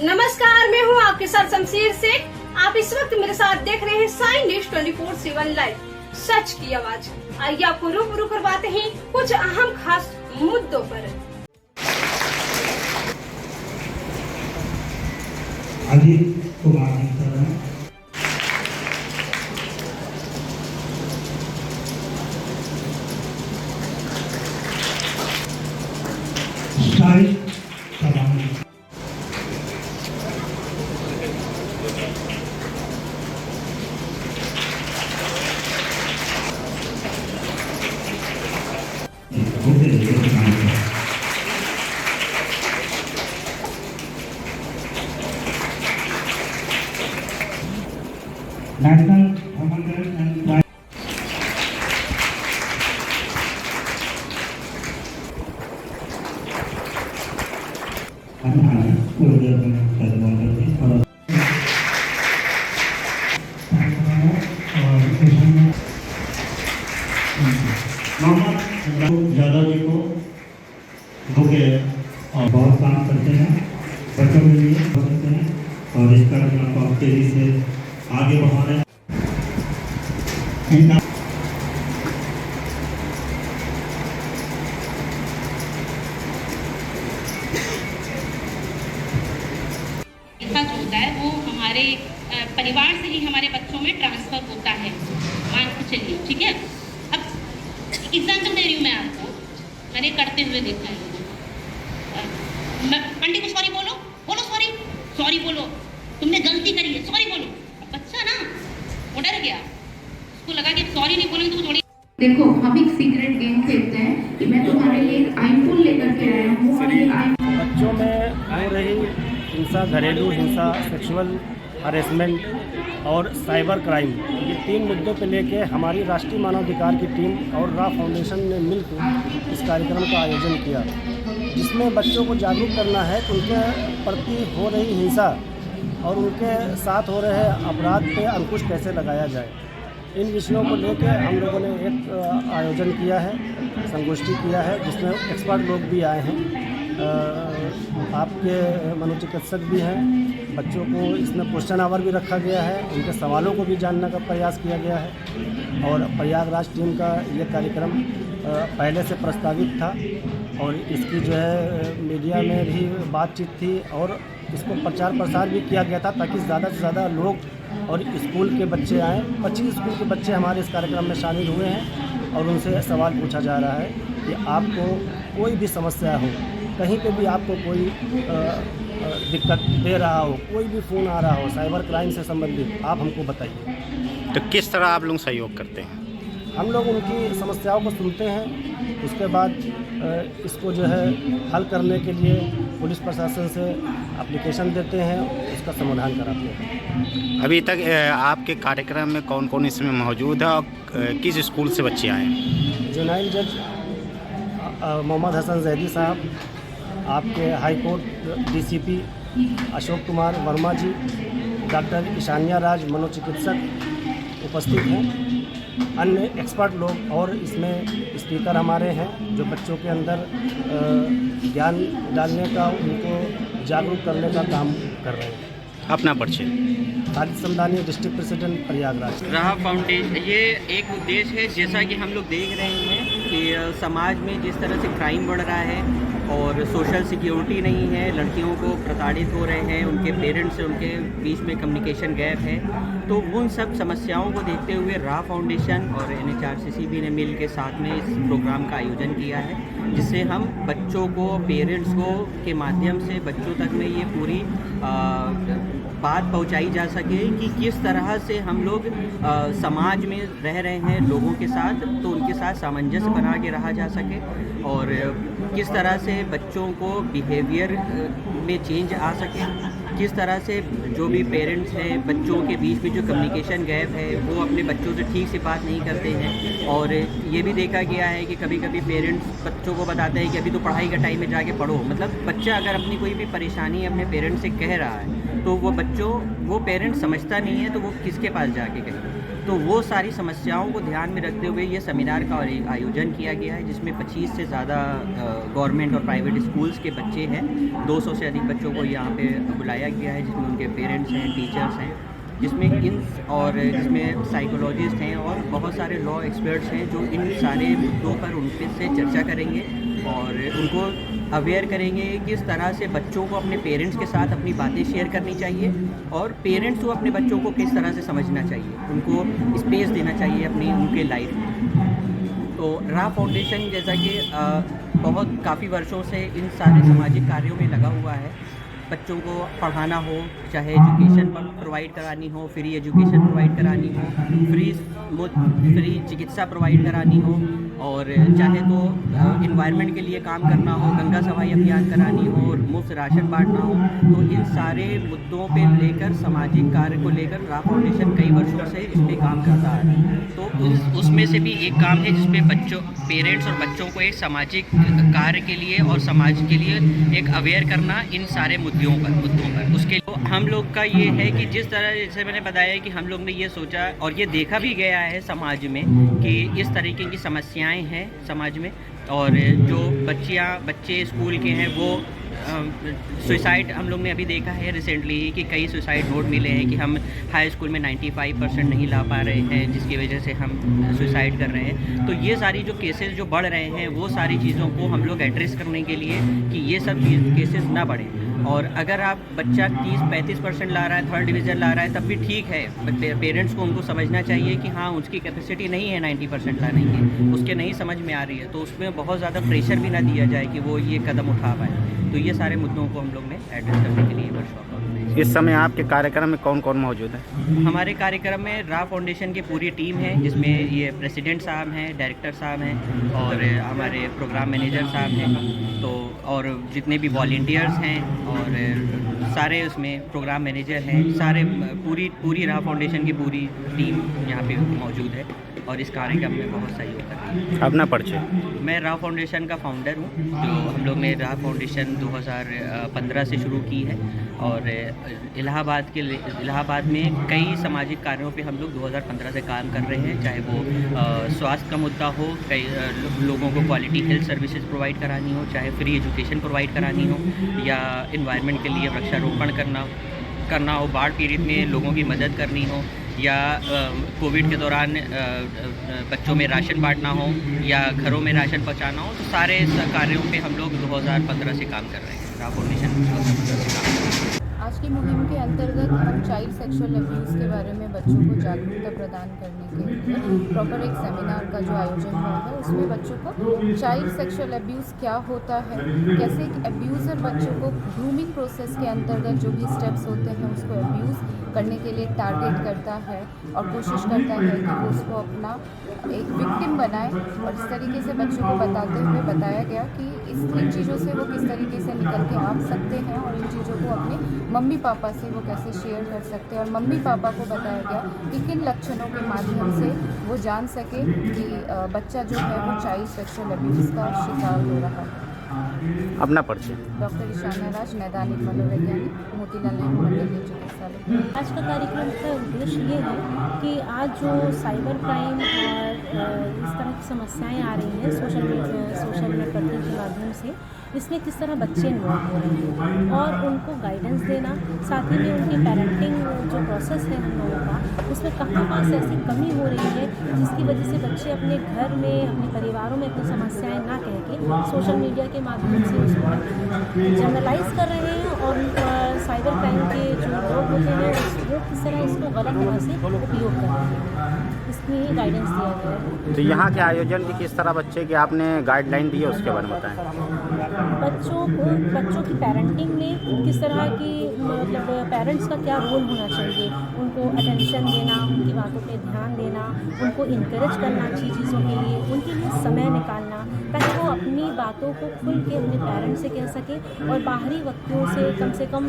नमस्कार, मैं हूँ आपके साथ शमशीर शेख। आप इस वक्त मेरे साथ देख रहे हैं साइन न्यूज 24/7 लाइव, सच की आवाज। आइए आपको रूबरू करवाते हैं कुछ अहम खास मुद्दों पर। Ajit Kumar National Commander and Vice Yadav ji को बुके और बहुत काम करते हैं, बच्चों के लिए करते हैं और इस कार्यक्रम को आप तेजी से आगे बढ़ा रहे हैं। जो होता है वो हमारे परिवार से ही हमारे बच्चों में ट्रांसफर होता है, मान के चलिए, ठीक है। अब एग्जाम्पल दे रही हूँ मैं आपको, मैंने करते हुए देखा है। आंटी को सॉरी बोलो, बोलो सॉरी, सॉरी बोलो, तुमने गलती करी है, सॉरी बोलो। अब बच्चा ना वो डर गया, उसको लगा कि सॉरी नहीं बोलेंगे तो थोड़ी। देखो, हम एक सीक्रेट गेम खेलते हैं कि मैं तुम्हारे लिए एक आईफोन लेकर के आया हूँ और ये बच्चों में हो रही हिंसा, घरेलू हिंसा, सेक्सुअल हरेसमेंट और साइबर क्राइम, ये 3 मुद्दों पर लेके हमारी राष्ट्रीय मानवाधिकार की टीम और रा फाउंडेशन ने मिलकर इस कार्यक्रम का आयोजन किया, जिसमें बच्चों को जागरूक करना है कि उनके प्रति हो रही हिंसा और उनके साथ हो रहे अपराध पे अंकुश कैसे लगाया जाए। इन विषयों को लेकर हम लोगों ने एक आयोजन किया है, संगोष्ठी किया है, जिसमें एक्सपर्ट लोग भी आए हैं, आपके मनोचिकित्सक भी हैं। बच्चों को इसमें क्वेश्चन आवर भी रखा गया है, उनके सवालों को भी जानने का प्रयास किया गया है। और प्रयागराज टीम का ये कार्यक्रम पहले से प्रस्तावित था और इसकी जो है मीडिया में भी बातचीत थी और इसको प्रचार प्रसार भी किया गया था ताकि ज़्यादा से ज़्यादा लोग और स्कूल के बच्चे आएँ। 25 स्कूल के बच्चे हमारे इस कार्यक्रम में शामिल हुए हैं और उनसे सवाल पूछा जा रहा है कि आपको कोई भी समस्या हो, कहीं पे भी आपको कोई दिक्कत दे रहा हो, कोई भी फ़ोन आ रहा हो साइबर क्राइम से संबंधित, आप हमको बताइए। तो किस तरह आप लोग सहयोग करते हैं? हम लोग उनकी समस्याओं को सुनते हैं, उसके बाद इसको जो है हल करने के लिए पुलिस प्रशासन से एप्लीकेशन देते हैं, उसका समाधान कराते हैं। अभी तक आपके कार्यक्रम में कौन कौन इसमें मौजूद है और किस स्कूल से बच्चे आए हैं? जुनाइल जज मोहम्मद हसन जैदी साहब, आपके high court DCP Ashok Kumar Verma ji, doctor Ishaniya Raj मनोचिकित्सक उपस्थित हैं, अन्य एक्सपर्ट लोग और इसमें स्पीकर हमारे हैं जो बच्चों के अंदर ज्ञान डालने का, उनको जागरूक करने का काम कर रहे हैं। अपना परिचय। Khalid Samdani, district president Prayagraj. राह फाउंडेशन ये एक उद्देश्य है, जैसा कि हम लोग देख रहे हैं कि समाज में जिस तरह से क्राइम बढ़ रहा है और सोशल सिक्योरिटी नहीं है, लड़कियों को प्रताड़ित हो रहे हैं, उनके पेरेंट्स से उनके बीच में कम्युनिकेशन गैप है, तो उन सब समस्याओं को देखते हुए राह फाउंडेशन और NHRCC ने मिल के साथ में इस प्रोग्राम का आयोजन किया है, जिससे हम बच्चों को, पेरेंट्स को के माध्यम से बच्चों तक में ये पूरी बात पहुंचाई जा सके कि किस तरह से हम लोग समाज में रह रहे हैं लोगों के साथ, तो उनके साथ सामंजस्य बना के रहा जा सके और किस तरह से बच्चों को बिहेवियर में चेंज आ सके, किस तरह से जो भी पेरेंट्स हैं बच्चों के बीच में जो कम्युनिकेशन गैप है वो अपने बच्चों से ठीक से बात नहीं करते हैं। और ये भी देखा गया है कि कभी कभी पेरेंट्स बच्चों को बताते हैं कि अभी तो पढ़ाई का टाइम में जाके पढ़ो, मतलब बच्चा अगर अपनी कोई भी परेशानी अपने पेरेंट्स से कह रहा है तो वो पेरेंट्स समझता नहीं है तो वो किसके पास जाके कहे। तो वो सारी समस्याओं को ध्यान में रखते हुए ये सेमिनार का आयोजन किया गया है, जिसमें 25 से ज़्यादा गवर्नमेंट और प्राइवेट स्कूल्स के बच्चे हैं। 200 से अधिक बच्चों को यहाँ पे बुलाया गया है, जिसमें उनके पेरेंट्स हैं, टीचर्स हैं, जिसमें साइकोलॉजिस्ट हैं और बहुत सारे लॉ एक्सपर्ट्स हैं, जो इन सारे मुद्दों पर उनके से चर्चा करेंगे और उनको अवेयर करेंगे किस तरह से बच्चों को अपने पेरेंट्स के साथ अपनी बातें शेयर करनी चाहिए और पेरेंट्स को अपने बच्चों को किस तरह से समझना चाहिए, उनको स्पेस देना चाहिए अपनी उनके लाइफ में। तो रा फाउंडेशन जैसा कि बहुत काफ़ी वर्षों से इन सारे सामाजिक कार्यों में लगा हुआ है। बच्चों को पढ़ाना हो, चाहे एजुकेशन प्रोवाइड करानी हो, फ्री एजुकेशन प्रोवाइड करानी हो, फ्री चिकित्सा प्रोवाइड करानी हो, और चाहे तो इन्वायरमेंट के लिए काम करना हो, गंगा सफाई अभियान करानी हो, मुफ्त राशन बांटना हो, तो इन सारे मुद्दों पे लेकर सामाजिक कार्य को लेकर रा फाउंडेशन कई वर्षों से इस पे काम करता है। तो उसमें से भी एक काम है जिसपे बच्चों, पेरेंट्स और बच्चों को एक सामाजिक कार्य के लिए और समाज के लिए एक अवेयर करना इन सारे मुद्दों पर। उसके लिए हम लोग का ये है कि जिस तरह जैसे मैंने बताया कि हम लोग ने ये सोचा और ये देखा भी गया है समाज में कि इस तरीके की समस्याएं हैं समाज में, और जो बच्चे स्कूल के हैं वो सुसाइड हम लोग ने अभी देखा है रिसेंटली कि कई सुसाइड नोट मिले हैं कि हम हाई स्कूल में 95% नहीं ला पा रहे हैं, जिसकी वजह से हम सुसाइड कर रहे हैं। तो ये सारी जो केसेस जो बढ़ रहे हैं वो सारी चीज़ों को हम लोग एड्रेस करने के लिए कि ये सब केसेस ना बढ़ें। और अगर आप बच्चा 30-35% ला रहा है, 3rd डिवीज़न ला रहा है, तब भी ठीक है। पेरेंट्स को उनको समझना चाहिए कि हाँ उसकी कैपेसिटी नहीं है 90% लाने की, उसके नहीं समझ में आ रही है, तो उसमें बहुत ज़्यादा प्रेशर भी ना दिया जाए कि वो ये कदम उठा पाए। तो ये सारे मुद्दों को हम लोग ने एड्रेस करने के लिए वर्कशॉप ऑर्गेनाइज। इस समय आपके कार्यक्रम में कौन कौन मौजूद है? हमारे कार्यक्रम में रा फाउंडेशन की पूरी टीम है, जिसमें ये प्रेसिडेंट साहब हैं, डायरेक्टर साहब हैं और हमारे प्रोग्राम मैनेजर साहब हैं, तो और जितने भी वॉलंटियर्स हैं और सारे उसमें प्रोग्राम मैनेजर हैं, सारे पूरी रा फाउंडेशन की पूरी टीम यहाँ पे मौजूद है और इस कार्यक्रम में बहुत सहयोग कर रही है। अपना परिचय? मैं रा फाउंडेशन का फाउंडर हूँ, जो हम लोग ने रा फाउंडेशन 2015 से शुरू की है और इलाहाबाद में कई सामाजिक कार्यों पे हम लोग 2015 से काम कर रहे हैं, चाहे वो स्वास्थ्य का मुद्दा हो, कई लोगों को क्वालिटी हेल्थ सर्विसेज प्रोवाइड करानी हो, चाहे फ्री एजुकेशन प्रोवाइड करानी हो, या इन्वायरमेंट के लिए वृक्षारोपण करना हो, बाढ़ पीड़ित में लोगों की मदद करनी हो, या कोविड के दौरान बच्चों में राशन बांटना हो या घरों में राशन पहुंचाना हो, तो सारे कार्यों पे हम लोग 2015 से काम कर रहे हैं। रा फाउंडेशन 2015 से काम कर रहे हैं। आज की मुहिम के अंतर्गत हम चाइल्ड सेक्सुअल अब्यूज़ के बारे में बच्चों को जागरूकता प्रदान करने के लिए प्रॉपर एक सेमिनार का जो आयोजन हुआ है, उसमें बच्चों को चाइल्ड सेक्सुअल अब्यूज़ क्या होता है, कैसे एक अब्यूज़र बच्चों को ग्रूमिंग प्रोसेस के अंतर्गत जो भी स्टेप्स होते हैं उसको अब्यूज़ करने के लिए टारगेट करता है और कोशिश करता है कि वो उसको अपना एक विक्टिम बनाए। और इस तरीके से बच्चों को बताते हुए बताया गया कि इन चीज़ों से वो किस तरीके से निकल के आ सकते हैं और इन चीज़ों को अपने मम्मी पापा से वो कैसे शेयर कर सकते हैं, और मम्मी पापा को बताया गया कि किन लक्षणों के माध्यम से वो जान सके कि बच्चा जो है वो चाइल्ड सेक्सुअल अब्यूज़ का शिकार हो रहा है। अपना परिचय? डॉक्टर ईशाना राज, नैदानिक मनोवैज्ञानिक, मोतीलाल नेहरू मंडलीय चिकित्सालय। आज का कार्यक्रम का उद्देश्य ये है कि आज जो साइबर क्राइम और इस तरह की समस्याएं आ रही हैं सोशल नेटवर्किंग के माध्यम से, इसमें किस तरह बच्चे इन्वॉल्व हो रहे हैं और उनको गाइडेंस देना, साथ ही में उनकी पेरेंटिंग जो प्रोसेस है हम लोगों का, उसमें कहाँ से ऐसी कमी हो रही है जिसकी वजह से बच्चे अपने घर में, अपने परिवारों में अपनी समस्याएं ना कह के सोशल मीडिया के माध्यम से उसको जनरलाइज कर रहे हैं और साइबर क्राइम के जो लोग होते हैं वो किस तरह इसको गलत तरह से उपयोग कर रहे हैं, इसमें ही गाइडेंस दिया गया है। तो यहाँ के आयोजन की किस तरह बच्चे की आपने गाइडलाइन दी है उसके बारे में बताएं। बच्चों की पेरेंटिंग में किस तरह की, मतलब पेरेंट्स का क्या रोल होना चाहिए, उनको अटेंशन देना, उनकी बातों पे ध्यान देना, उनको इनकरेज करना अच्छी चीज़ों के लिए, उनके लिए समय निकालना ताकि वो अपनी बातों को खुल के अपने पेरेंट्स से कह सके और बाहरी व्यक्ति कम से कम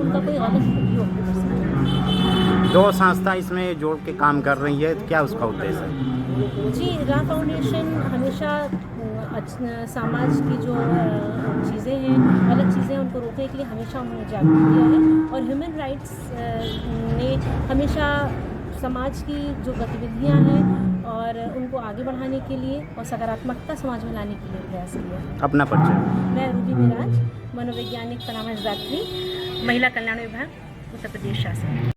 उनका कोई गलत उपयोग नहीं कर सके। जो संस्था इसमें जोड़ के काम कर रही है, तो क्या उसका उद्देश्य है? जी, रा फाउंडेशन हमेशा समाज की जो चीज़ें हैं, गलत चीज़ें हैं, उनको रोकने के लिए हमेशा उन्होंने जागरूक किया है और ह्यूमन राइट्स ने हमेशा समाज की जो गतिविधियाँ हैं और उनको आगे बढ़ाने के लिए और सकारात्मकता समाज में लाने के लिए प्रयास किया। अपना परिचय। मैं रूबी मिराज, मनोवैज्ञानिक परामर्शदात्री, महिला कल्याण विभाग, उत्तर प्रदेश शासन।